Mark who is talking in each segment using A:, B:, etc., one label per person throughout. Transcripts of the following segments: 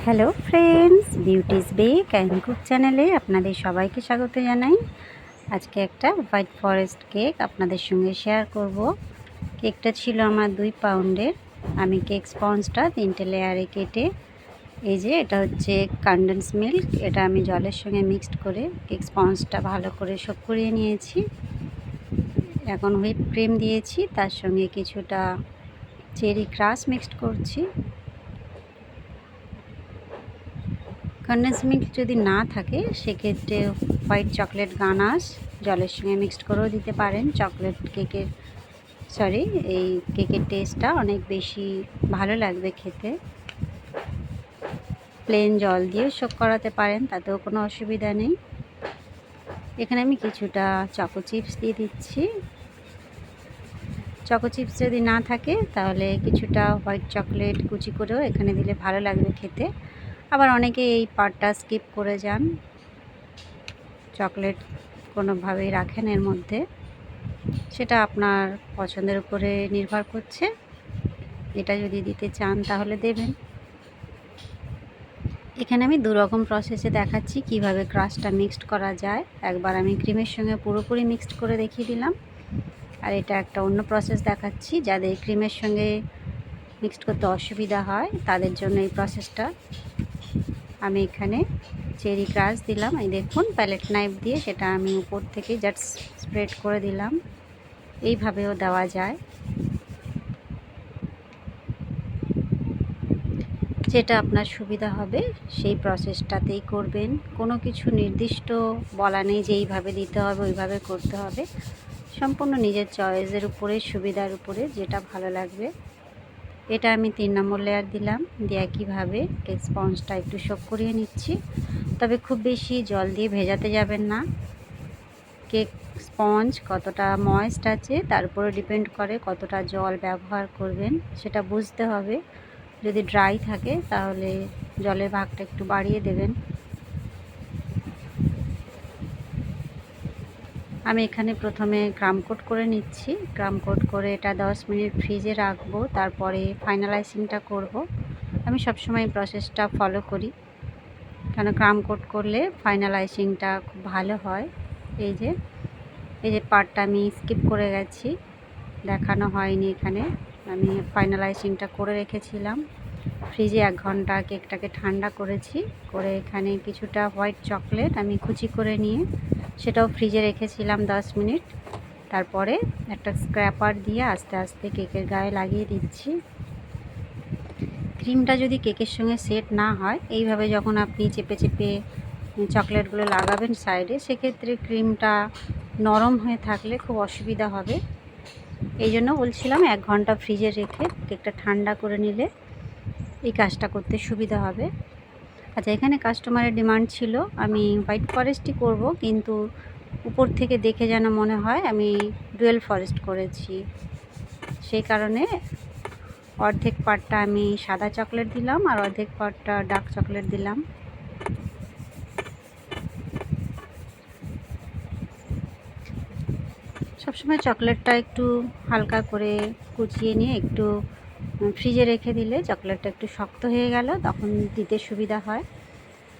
A: Hello friends, Beauty's Bake and Cook চ্যানেলে আপনাদের সবাইকে স্বাগত জানাই। আজকে একটা হোয়াইট ফরেস্ট কেক আপনাদের সঙ্গে শেয়ার করব। কেকটা ছিল আমার 2 পাউন্ডের। আমি কেক স্পঞ্জটা 3টে লেয়ারে কেটে, এই যে এটা হচ্ছে কনডেন্স মিল্ক, এটা আমি জলের সঙ্গে মিক্সড করে কেক স্পঞ্জটা ভালো করে সোক করিয়ে নিয়েছি। এখন হুইপ ক্রিম দিয়েছি, তার সঙ্গে কিছুটা চেরি ক্রাশ মিক্সড করছি। কনডেন্স মিল্ক যদি না থাকে সেক্ষেত্রে হোয়াইট চকলেট গানাশ জলের সঙ্গে মিক্সড করেও দিতে পারেন। চকলেট কেকের এই কেকের টেস্টটা অনেক বেশি ভালো লাগবে খেতে। প্লেন জল দিয়েও শোক করাতে পারেন, তাতেও কোনো অসুবিধা নেই। এখানে আমি কিছুটা চকো চিপস দিয়ে দিচ্ছি। চকো চিপস যদি না থাকে তাহলে কিছুটা হোয়াইট চকলেট কুচি করেও এখানে দিলে ভালো লাগবে খেতে। আবার অনেকে এই পার্টটা স্কিপ করে যান, চকলেট কোনোভাবেই রাখেন এর মধ্যে, সেটা আপনার পছন্দের উপরে নির্ভর করছে। এটা যদি দিতে চান তাহলে দেবেন। এখানে আমি 2 রকম প্রসেসে দেখাচ্ছি কিভাবে ক্রাস্টটা মিক্সড করা যায়। একবার আমি ক্রিমের সঙ্গে পুরোপুরি মিক্সড করে দেখিয়ে দিলাম, আর এটা একটা অন্য প্রসেস দেখাচ্ছি। যাদের ক্রিমের সঙ্গে মিক্সড করতে অসুবিধা হয় তাদের জন্য এই প্রসেসটা। আমি এখানে চেরি ক্রাশ দিলাম, এই দেখুন প্যালেট নাইফ দিয়ে সেটা আমি উপর থেকে জাস্ট স্প্রেড করে দিলাম। এইভাবেও দেওয়া যায়, যেটা আপনার সুবিধা হবে সেই প্রসেসটাতেই করবেন। কোনো কিছু নির্দিষ্ট বলা নেই যে এইভাবে দিতে হবে ওইভাবে করতে হবে, সম্পূর্ণ নিজের চয়েসের উপরে, সুবিধার উপরে, যেটা ভালো লাগবে। এটা আমি 3 নম্বর লেয়ার দিলাম, দিয়ে একইভাবে কেক স্পঞ্জটা একটু সোক করিয়ে নিচ্ছি। তবে খুব বেশি জল দিয়ে ভেজাতে যাবেন না। কেক স্পঞ্জ কতটা ময়েস্ট আছে তার উপরে ডিপেন্ড করে কতটা জল ব্যবহার করবেন, সেটা বুঝতে হবে। যদি ড্রাই থাকে তাহলে জলের ভাগটা একটু বাড়িয়ে দেবেন। আমি এখানে প্রথমে ক্রাম কোট করে নিচ্ছি। ক্রাম কোট করে এটা 10 মিনিট ফ্রিজে রাখবো, তারপরে ফাইনালাইজিংটা করব। আমি সবসময় প্রসেসটা ফলো করি, কেন ক্রাম কোট করলে ফাইনালাইজিংটা খুব ভালো হয়। এই যে পার্টটা আমি স্কিপ করে গেছি, দেখানো হয়নি এখানে। আমি ফাইনালাইজিংটা করে রেখেছিলাম। ফ্রিজে 1 ঘন্টা কেকটাকে ঠান্ডা করেছি, করে এখানে কিছুটা হোয়াইট চকলেট আমি কুচি করে নিয়ে সেটাও ফ্রিজে রেখেছিলাম 10 মিনিট। তারপরে একটা স্ক্র্যাপার দিয়ে আস্তে আস্তে কেকের গায়ে লাগিয়ে দিচ্ছি। ক্রিমটা যদি কেকের সঙ্গে সেট না হয়, এইভাবে যখন আপনি চেপে চেপে চকলেটগুলো লাগাবেন সাইডে, সেক্ষেত্রে ক্রিমটা নরম হয়ে থাকলে খুব অসুবিধা হবে। এই জন্য বলছিলাম 1 ঘন্টা ফ্রিজে রেখে কেকটা ঠান্ডা করে নিলে এই কাজটা করতে সুবিধা হবে। আচ্ছা, এখানে কাস্টমারের ডিমান্ড ছিল আমি হোয়াইট ফরেস্টই করব, কিন্তু উপর থেকে দেখে যেন মনে হয় আমি ডুয়েল ফরেস্ট করেছি। সেই কারণে অর্ধেক পার্টটা আমি সাদা চকলেট দিলাম আর অর্ধেক পার্টটা ডার্ক চকলেট দিলাম। সবসময় চকলেটটা একটু হালকা করে কুচিয়ে নিয়ে একটু ফ্রিজে রেখে দিলে চকলেটটা একটু শক্ত হয়ে গেল, তখন দিতে সুবিধা হয়।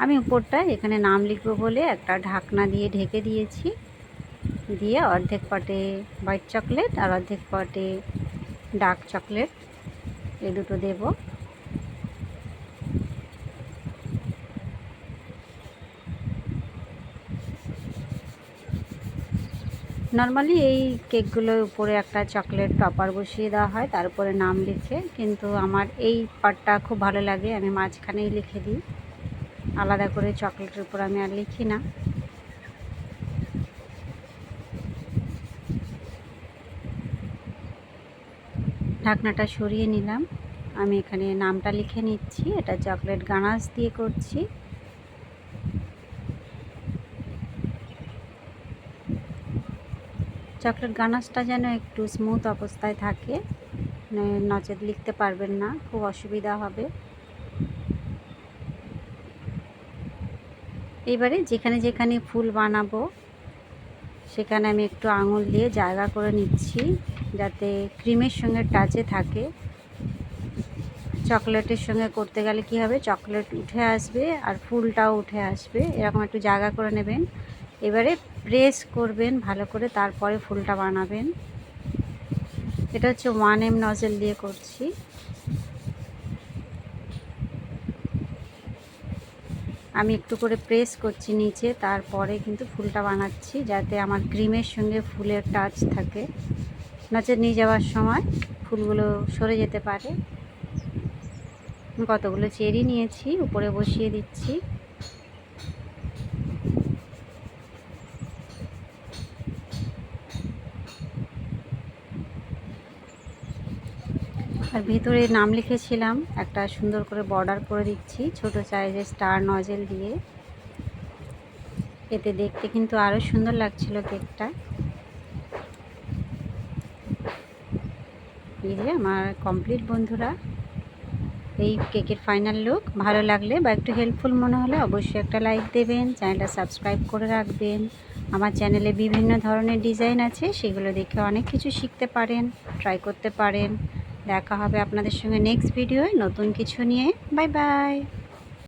A: আমি উপরটায় এখানে নাম লিখব বলে একটা ঢাকনা দিয়ে ঢেকে দিয়েছি, দিয়ে অর্ধেক পার্টে হোয়াইট চকলেট আর অর্ধেক পার্টে ডার্ক চকলেট এই দুটো দেব। নর্মালি এই কেকগুলোর উপরে একটা চকলেট টপার বসিয়ে দেওয়া হয়, তার উপরে নাম লিখে, কিন্তু আমার এই পার্টটা খুব ভালো লাগে, আমি মাঝখানেই লিখে দিই। আলাদা করে চকলেটের উপর আমি আর লিখি না। ঢাকনাটা সরিয়ে নিলাম, আমি এখানে নামটা লিখে নিচ্ছি। এটা চকলেট গানাশ দিয়ে করছি। চকলেট গানাশটা যেন একটু স্মুথ অবস্থায় থাকে, নচেত লিখতে পারবেন না, খুব অসুবিধা হবে। এবারে যেখানে যেখানে ফুল বানাবো সেখানে আমি একটু আঙুল দিয়ে জায়গা করে নিচ্ছি, যাতে ক্রিমের সঙ্গে টাচে থাকে। চকলেটের সঙ্গে করতে গেলে কি হবে, চকলেট উঠে আসবে আর ফুলটাও উঠে আসবে। এরকম একটু জায়গা করে নেবেন, এবারে প্রেস করবেন ভালো করে, তারপরে ফুলটা বানাবেন। এটা হচ্ছে 1M নজেল দিয়ে করছি। আমি একটু করে প্রেস করছি নিচে, তারপরে কিন্তু ফুলটা বানাচ্ছি, যাতে আমার ক্রিমের সঙ্গে ফুলের টাচ থাকে, নচেত নিয়ে যাওয়ার সময় ফুলগুলো সরে যেতে পারে। কতগুলো চেরি নিয়েছি, উপরে বসিয়ে দিচ্ছি। আর ভিতরে নাম লিখেছিলাম, একটা সুন্দর করে বর্ডার করে দিচ্ছি ছোট সাইজের স্টার নজেল দিয়ে। এতে দেখতে কিন্তু আরও সুন্দর লাগছিল কেকটা। এই যে আমার কমপ্লিট বন্ধুরা, এই কেকের ফাইনাল লুক। ভালো লাগলে বা একটু হেল্পফুল মনে হলে অবশ্যই একটা লাইক দেবেন, চ্যানেলটা সাবস্ক্রাইব করে রাখবেন। আমার চ্যানেলে বিভিন্ন ধরনের ডিজাইন আছে, সেগুলো দেখে অনেক কিছু শিখতে পারেন, ট্রাই করতে পারেন। দেখা হবে আপনাদের সঙ্গে নেক্সট ভিডিওয় নতুন কিছু নিয়ে। Bye bye.